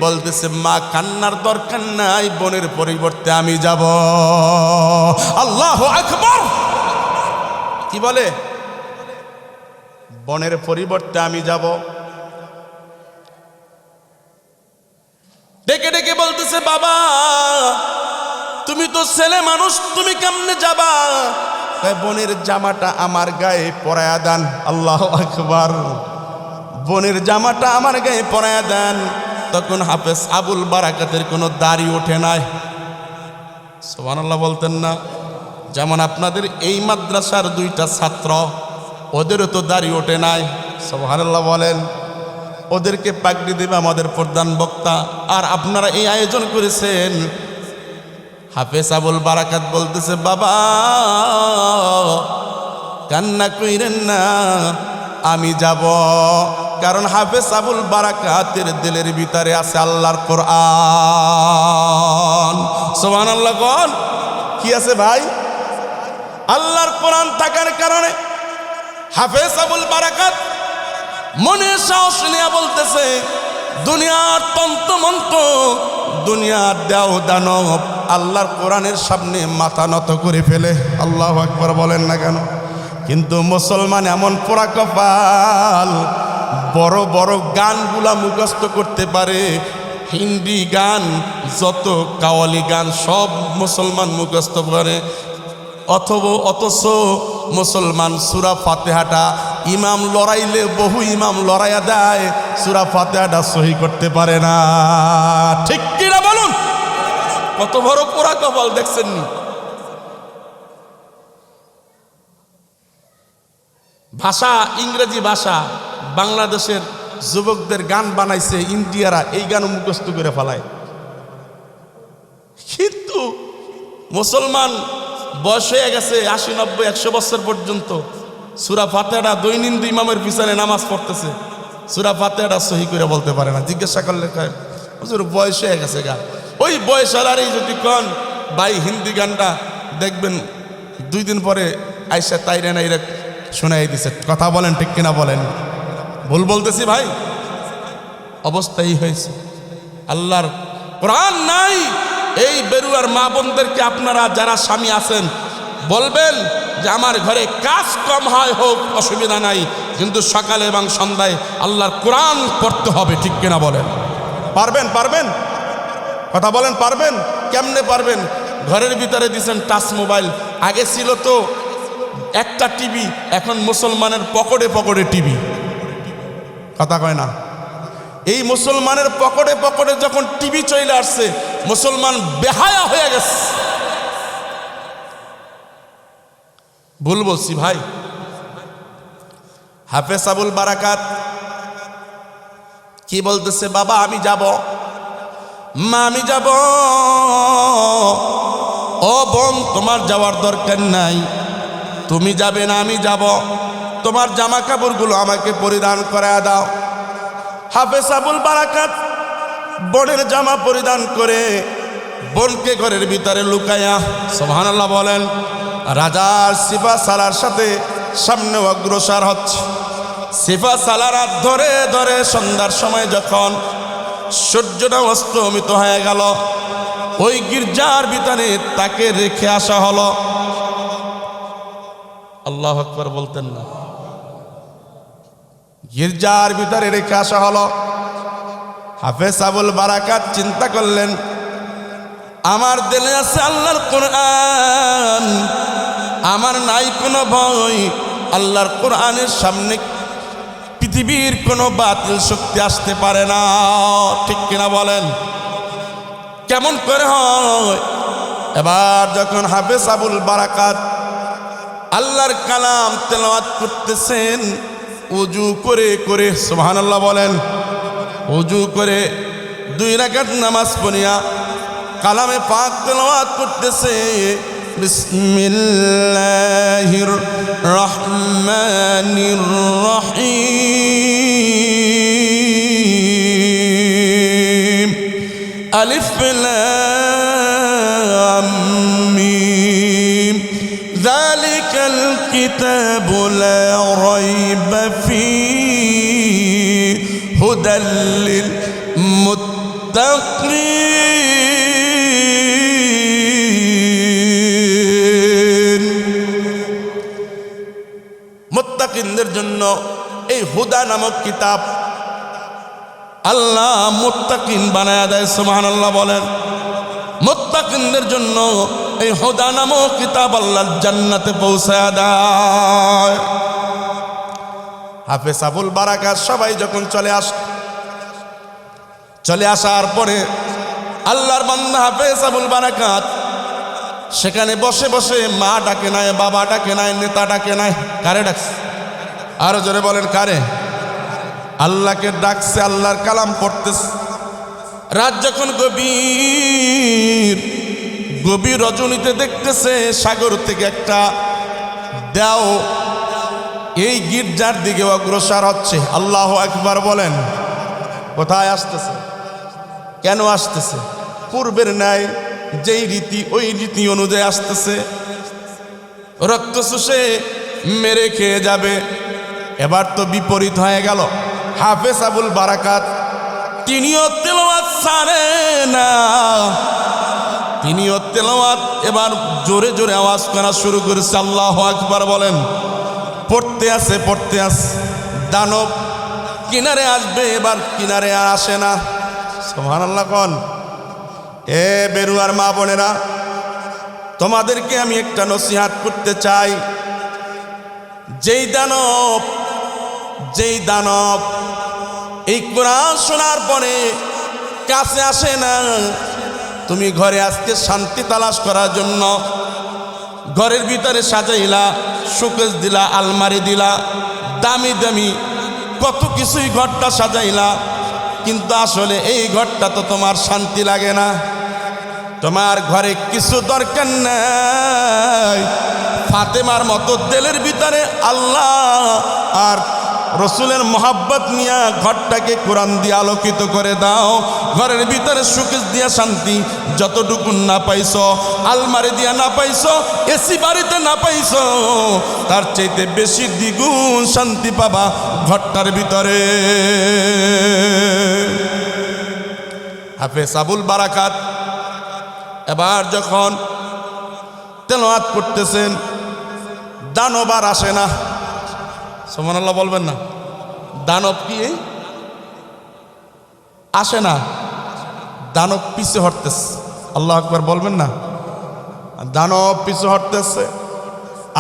বলতেছে মা কান্নার দরকার নাই, বোনের পরিবর্তে আমি যাব। আল্লাহু আকবার। কি বলে? বোনের পরিবর্তে আমি যাব। ডেকে ডেকে বলতেছে, বাবা তুমি তো ছেলে মানুষ, তুমি কেমনে যাবা? বোনের জামাটা আমার গায়ে পরায়া দেন। আল্লাহু আকবার। বোনের জামাটা আমার গায়ে পরায়া দেন। তখন হাফেজ আবুল বারাকাতের কোনো দাড়ি ওঠে নাই। সুবহানাল্লাহ বলতেন না? যেমন আপনাদের এই মাদ্রাসার দুইটা ছাত্র, ওদেরও তো দাড়ি ওঠে নাই। সুবহানাল্লাহ বলেন। ওদেরকে পাগড়ি দেবে আমাদের প্রধান বক্তা, আর আপনারা এই আয়োজন করেছেন। হাফেজ আবুল বারাকাত বলতেছে, বাবা কান্না কইরেন না, আমি যাব। কারণ হাফেজ আবুল বারাকাতের দিলের ভিতরে আছে আল্লাহর কোরআন। সুবহানাল্লাহ বল। কি আছে ভাই? আল্লাহর কোরআন থাকার কারণে হাফেজ আবুল বারাকাত মনে সাহস নিয়ে বলতেছে, দুনিয়ার তন্ত্রমন্ত্র, দুনিয়ার দেও দানব আল্লাহর কোরআনের সামনে মাথা নত করে ফেলে। আল্লাহু আকবার বলেন না কেন? কিন্তু মুসলমান এমন পোড়া কপাল, বড় বড় গানগুলা মুখস্থ করতে পারে। হিন্দি গান, যত কাওয়ালি গান সব মুসলমান মুখস্থ করে। অথচ মুসলমান সূরা ফাতিহাটা ইমাম লড়াইলে বহু ইমাম লড়াইয়া দেয়, সূরা ফাতিহাটা সহি করতে পারে না। ঠিক কিনা বলুন? কত বড় পোড়া কপাল দেখছেন নি? ভাষা ইংরেজি ভাষা, বাংলাদেশের যুবকদের গান বানাইছে ইন্ডিয়ারা, এই গান মুখস্থ করে ফেলায়। কিন্তু মুসলমান বয়স হয়ে গেছে 80, 90, 100 বছর পর্যন্ত সূরা ফাতিহাটা দৈনন্দিন ইমামের পিছনে নামাজ পড়তেছে, সূরা ফাতিহাটা সহি করে বলতে পারে না। জিজ্ঞাসা করলে কয় হুজুর বয়স হয়ে গেছে গা। ওই বয়সালারই যদি কন ভাই হিন্দি গানটা দেখবেন 2 দিন পরে আইসা তাইরে নাইরে শোনাই দিছে। কথা বলেন ঠিক কিনা বলেন? ভুল বলতেছি ভাই? অবস্থাই হয়েছে। আল্লাহর কোরআন নাই। এই বেরুয়ার মা বোনদেরকে আপনারা যারা স্বামী আছেন বলবেন যে আমার ঘরে কাজ কম হয়, হোক, অসুবিধা নাই, কিন্তু সকালে এবং সন্ধ্যায় আল্লাহর কোরআন পড়তে হবে। ঠিক কিনা বলেন? পারবেন? কথা বলেন পারবেন? কেমনে পারবেন? ঘরের ভিতরে দিছেন টাচ মোবাইল। আগে ছিল তো একটা টিভি, এখন মুসলমানের পকেটে পকেটে টিভি। কথা কয় না? এই মুসলমানের পকেটে পকেটে যখন টিভি চলে আসছে, মুসলমান বেহায়া হয়ে গেছে। ভুল বলছি ভাই? হাফেজ আবুল বারাকাত কি বলতেছে, বাবা আমি যাব, মা আমি যাব। ও বোন তোমার যাওয়ার দরকার নাই, তুমি যাবে না আমি যাব, তোমার জামা কাপড়গুলো আমাকে পরিধান করায় দাও। হাফেজ আবুল বারাকাত বোনের জামা পরিধান করে বোনকে ঘরের ভিতরে লুকায়া, সুবহানাল্লাহ বলেন, রাজার সিপা সালার সাথে সামনে অগ্রসর হচ্ছে। সিপা সালার হাত ধরে ধরে সন্ধ্যার সময় যখন সূর্যটা অস্তমিত হয়ে গেল, ওই গির্জার ভিতরে তাকে রেখে আসা হলো। আল্লাহু আকবার বলতেন না? গির্জার ভিতরে রেখে আসা হলো। হাফেজ আবুল বারাকাত চিন্তা করলেন, আমার দিলে আছে আল্লাহর কোরআন, আমার নাই কোনো ভয়। আল্লাহর কোরআনের সামনে পৃথিবীর কোনো বাতিল শক্তি আসতে পারে না। ঠিক কিনা বলেন? কেমন করে হয়? এবার যখন হাফেজ আবুল বারাকাত আল্লাহর কালাম তেলাওয়াত করতেছেন, ওযু করে করে, সুবহানাল্লাহ বলেন, ওযু করে 2 রাকাত নামাজ পড়িয়া কালামে পাক তেলাওয়াত করতেছে। বিসমিল্লাহির রহমানির রহিম, আলিফ লাম মিম, যালিকাল কিতাবু লা রাইবা ফীহি হুদাল লিল মুত্তাকিন। মুত্তাকিনদের জন্য এই হুদা নামক কিতাব আল্লাহ মুত্তাকিন বানায়া দেয়। সুবহানাল্লাহ বলেন। মুত্তাকিনদের জন্য এই হুদা নামক কিতাব আল্লাহ জান্নাতে পৌঁছায়া দেয়। হাফেজ আবুল বারাকাত সবাই যখন চলে আসার পরে আল্লাহর বান্দা হাফেজ আবুল বারাকাত সেখানে বসে বসে মা ডাকে নাই, বাবা ডাকে নাই, নেতা ডাকে নাই, কারে ডাকছে? আরো জোরে বলেন, কারে? আল্লাহকে ডাকছে, আল্লাহর কালাম পড়তেছে। রাত যখন গভীর রজনীতে দেখতেছে সাগর থেকে একটা দেও এই গির্জার দিকে অগ্রসর হচ্ছে। আল্লাহু আকবার বলেন। কোথায় আসতেছে? কেন আসতেছে? পূর্বের ন্যায় যেই রীতি, ওই রীতি অনুযায়ী আসতেছে। রক্ত চুষে মেরে খেয়ে যাবে। এবার তো বিপরীত হয়ে গেল। হাফেজ আবুল বারাকাত তিনিও তেলাওয়াত ছাড়ে না, তিনিও তেলাওয়াত এবার জোরে জোরে আওয়াজ করা শুরু করেছে। আল্লাহু আকবার বলেন। পড়তে আছে। দানব কিনারে আসবে, এবার কিনারে আর আসে না। সুবহানাল্লাহ কোন? এ বেরুয়ার মা বোনেরা, তোমাদেরকে আমি একটা নসিহত করতে চাই। যেই দানব এই কোরআন শোনার পরে কাছে আসে না, তুমি ঘরে আজকে শান্তি তালাশ করার জন্য ঘরের ভিতরে সাজাইলা, শোকেস দিলা, আলমারি দিলা, দামি দামি কত কিছুই ঘরটা সাজাইলা, কিন্তু আসলে এই ঘরটা তো তোমার শান্তি লাগে না। তোমার ঘরে কিছু দরকার নাই। ফাতেমার মতো দিলের ভিতরে আল্লাহ আর রসুলের মোহাব্বত নিয়ে ঘরটাকে কোরআন দিয়ে আলোকিত করে দাও। ঘরের ভিতরে সুকেশ দিয়া শান্তি যতটুকু না পাইছো, আলমারি দিয়া না পাইছো, এসি বাড়িতে না পাইছো, তার চাইতে বেশি দ্বিগুণ শান্তি পাবা ঘরটার ভিতরে। হাফেজ আবুল বারাকাত এবার যখন তেলাওয়াত করতেছেন, দানব আর আসে না। সুবহানাল্লাহ বলবেন না? দানব কি আসে না, দানব পিছে হটতেছে। আল্লাহু আকবার বলবেন না? দানব পিছে হটতেছে,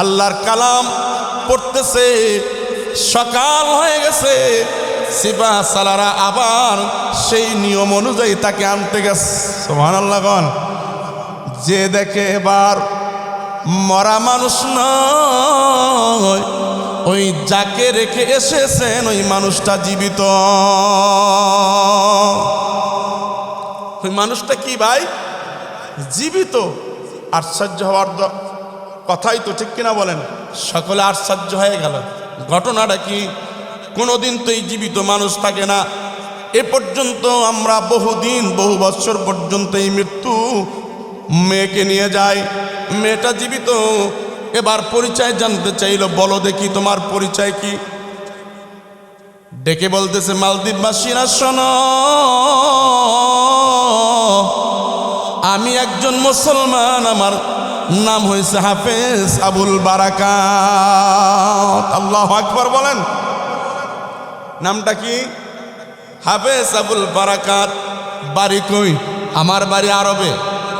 আল্লাহর কালাম পড়তেছে। সকাল হয়ে গেছে, সিপাহ সালারা আবার সেই নিয়ম অনুযায়ী তাকে আনতে গেছে। সুবহানাল্লাহ কোন? যে দেখে এবার মরা মানুষ নয়, ওই যাকে রেখে এসেছেন ওই মানুষটা জীবিত। ওই মানুষটা কি ভাই? জীবিত। আশ্চর্য হওয়ার কথাই তো, ঠিক কিনা বলেন? সকলে আশ্চর্য হয়ে গেল। ঘটনাটা কি? কোনোদিন তো এই জীবিত মানুষ থাকে না। এ পর্যন্ত আমরা বহুদিন, বহু বছর পর্যন্ত এই মৃত্যু মেয়েকে নিয়ে যায়, মেয়েটা জীবিত, এবার পরিচয় জানতে চাইল, বলো দেখি তোমার পরিচয় কি? ডেকে বলতেছে, মালদ্বীপবাসীরা শোনো, আমি একজন মুসলমান, আমার নাম হয়েছে হাফেজ আবুল বারাকাত। আল্লাহু আকবার বলেন। নামটা কি? হাফেজ আবুল বারাকাত। বাড়ি কই? আমার বাড়ি আরবে,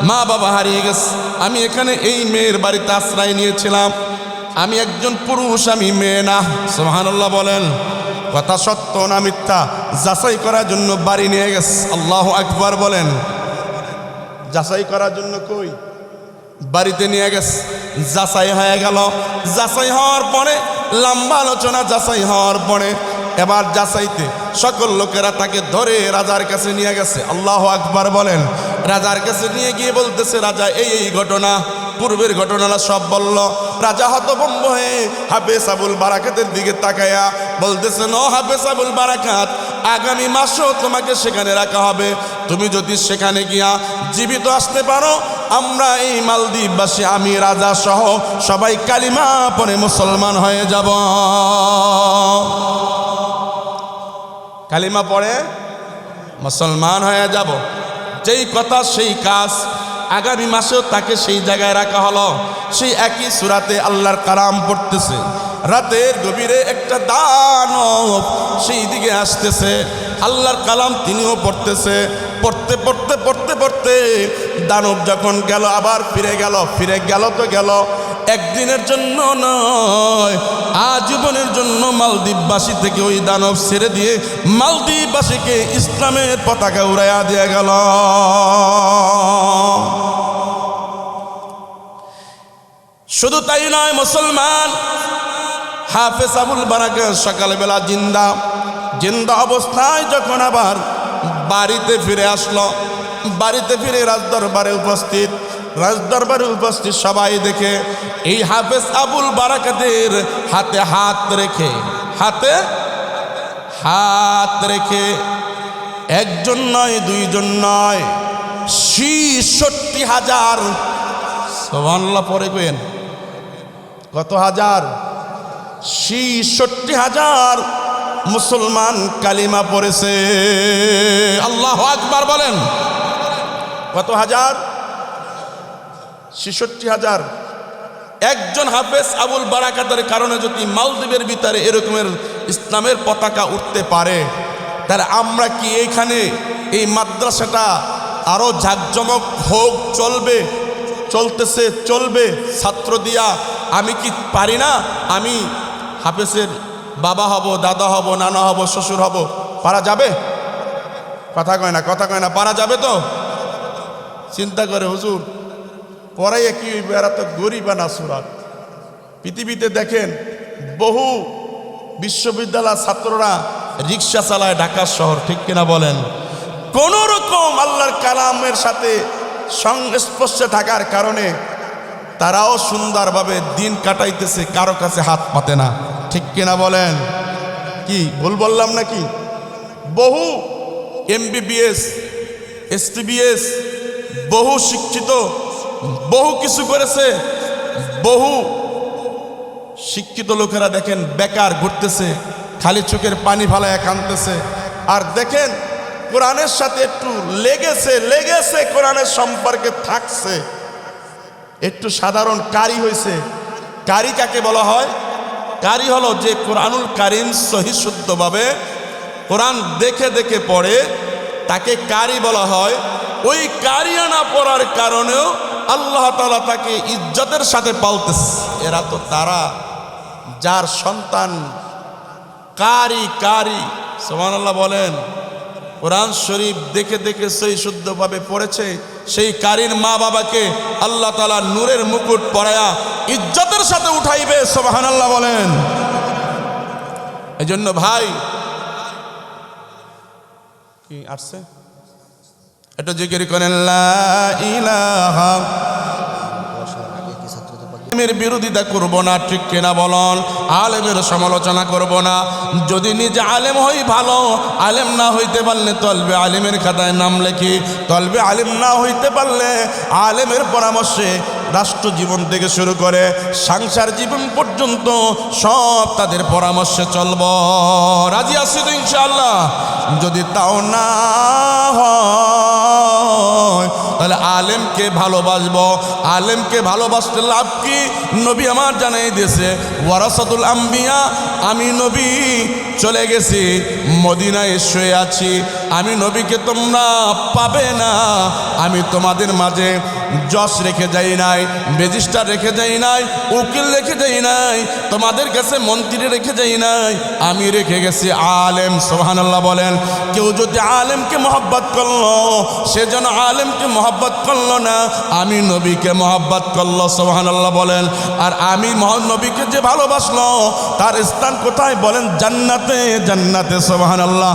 মা বাবা হারিয়ে গেছে, আমি এখানে এই মেয়ের বাড়িতে আশ্রয় নিয়েছিলাম। আমি একজন পুরুষ, আমি মেয়ে না। সুবহানাল্লাহ বলেন। কথা সত্য না মিথ্যা যাচাই করার জন্য বাড়ি নিয়ে গেছে। আল্লাহু আকবার বলেন। যাচাই করার জন্য কই? বাড়িতে নিয়ে গেছে। যাচাই হয়ে গেল। যাচাই হওয়ার পরে লম্বা আলোচনা, যাচাই হওয়ার পরে এবার যাচাইতে সকল লোকেরা তাকে ধরে রাজার কাছে নিয়ে গেছে। আল্লাহু আকবার বলেন। রাজার কাছে নিয়ে গিয়ে বলতেছে, রাজা এই ঘটনা, পূর্বের ঘটনাটা সব বলল। রাজা হতভম্ব হয়ে হাফেজ আবুল বারাকাতের দিকে তাকায়া বলতেছে, ন হাফেজ আবুল বারাকাত, আগামী মাসেও তোমাকে সেখানে রাখা হবে। তুমি যদি সেখানে গিয়া জীবিত আসতে পারো, আমরা এই মালদ্বীপবাসী, আমি রাজা সহ সবাই কালিমা পড়ে মুসলমান হয়ে যাব। কালিমা পড়ে মুসলমান হয়ে যাব। যেই কথা সেই কাজ। আগামী মাসেও তাকে সেই জায়গায় রাখা হলো। সেই একই সূরাতে আল্লাহর কালাম পড়তেছে। রাতের গভীরে একটা দানব সেই দিকে আসতেছে, আল্লাহর কালাম তিনিও পড়তেছে। পড়তে পড়তে পড়তে পড়তে দানব যখন গেল, আবার ফিরে গেল। ফিরে গেল তো গেল, একদিনের জন্য নয়, আজীবনের জন্য মালদ্বীপবাসী থেকে ওই দানব ছেড়ে দিয়ে মালদ্বীপবাসীকে ইসলামের পতাকা উড়াইয়া দিয়ে গেল। শুধু তাই নয়, মুসলমান হাফেজ আবুল বারাকাত সকালবেলা জিন্দা অবস্থায় যখন আবার বাড়িতে ফিরে আসলো, বাড়িতে ফিরে রাজদরবারে উপস্থিত সবাই দেখে এই হাফেজ আবুল বারাকাতের হাতে হাত রেখে একজন নয়, দুইজন নয়, 66,000, সুবহানাল্লাহ পরে কইেন, কত হাজার? 66,000 মুসলমান কালিমা পড়েছে। আল্লাহু আকবার বলেন। কত হাজার? 66,000। একজন হাফেজ আবুল বারাকাতের কারণে যদি মালদ্বীপের ভিতরে এরকমের ইসলামের পতাকা উঠতে পারে, তাহলে আমরা কি এইখানে এই মাদ্রাসাটা আরো জাঁকজমক হোক, চলবে ছাত্র দিয়া? আমি কি পারি না? আমি হাফেজের বাবা হব, দাদা হব, নানা হব, শ্বশুর হব, পারা যাবে? কথা কয় না, পারা যাবে তো? চিন্তা করে হুজুর পড়াইয়া কি এরা তো গরিবানা সুরাত। পৃথিবীতে দেখেন বহু বিশ্ববিদ্যালয় ছাত্ররা রিক্সা চালায় ঢাকা শহর, ঠিক কিনা বলেন? কোন রকম আল্লাহর কালামের সাথে সংস্পর্শে থাকার কারণে তারাও সুন্দরভাবে দিন কাটাইতেছে, কারো কাছে হাত পাতে না, ঠিক কিনা বলেন? কি ভুল বললাম নাকি? বহু MBBS, STBS, বহু শিক্ষিত, বহু কিছু করেছে। বহু শিক্ষিত লোকেরা দেখেন বেকার ঘুরতেছে, খালি চোখের পানি ফালায় কাঁদতেছে। আর দেখেন কোরআনের সাথে একটু লেগেছে, কোরআনের সম্পর্কে থাকছে, একটু সাধারণ কারি হয়েছে। কারি কাকে বলা হয়? কারি হলো যে কোরআনুল কারীম সহি শুদ্ধভাবে কোরআন দেখে পড়ে, তাকে কারি বলা হয়। ওই কারিয়ানা পড়ার কারণেও আল্লাহ তাআলা তাকে ইজ্জতের সাথে পালতেছে। এরা তো তারা যার সন্তান কারি, সুবহানাল্লাহ বলেন, কোরআন শরীফ দেখে সহি শুদ্ধভাবে পড়েছে, সেই কারির মা বাবাকে আল্লাহ তাআলা নূরের মুকুট পরায়া ইজ্জতের সাথে উঠাইবে, সুবহানাল্লাহ বলেন। এজন্য ভাই কি আসছে, এটা জিকির করেন লা ইলাহা। আলেমের বিরোধিতা করব না, ঠিক কিনা বলন? আলেমের সমালোচনা করব না। যদি নিজে আলেম হই ভালো, আলেম না হইতে পারলে তলবে আলেমের খাতায় নাম লেখি, তলবে আলেম না হইতে পারলে আলেমের পরামর্শে রাষ্ট্র জীবন থেকে শুরু করে সংসার জীবন পর্যন্ত সব তাদের পরামর্শে চলব। রাজি আছি তো ইনশাআল্লাহ? যদি তাও না হয় তাহলে আলেমকে ভালোবাসবো। আলেমকে ভালোবাসতে লাভ কি? নবী আমার জানাই দিয়েছে ওয়ারাসাতুল আম্বিয়া, আমি নবী চলে গেছি, মদিনায় শুয়ে আছি, আমি নবীকে তোমরা পাবে না। আমি তোমাদের মাঝে জজ রেখে যাই নাই, রেজিস্টার রেখে যাই নাই, উকিল রেখে যাই নাই, তোমাদের কাছে মন্ত্রী রেখে যাই নাই, আমি রেখে গেছি আলেম। সুবহানাল্লাহ বলেন। কেউ যদি আলেমকে মহব্বত করলো, সে যেন আলেমকে মহব্বত করলো না, আমি নবীকে মহব্বত করলো। সুবহানাল্লাহ বলেন। আর আমি নবীকে যে ভালোবাসলো তার স্থান কোথায় বলেন? জান্নাতে, জান্নাতে। সুবহানাল্লাহ।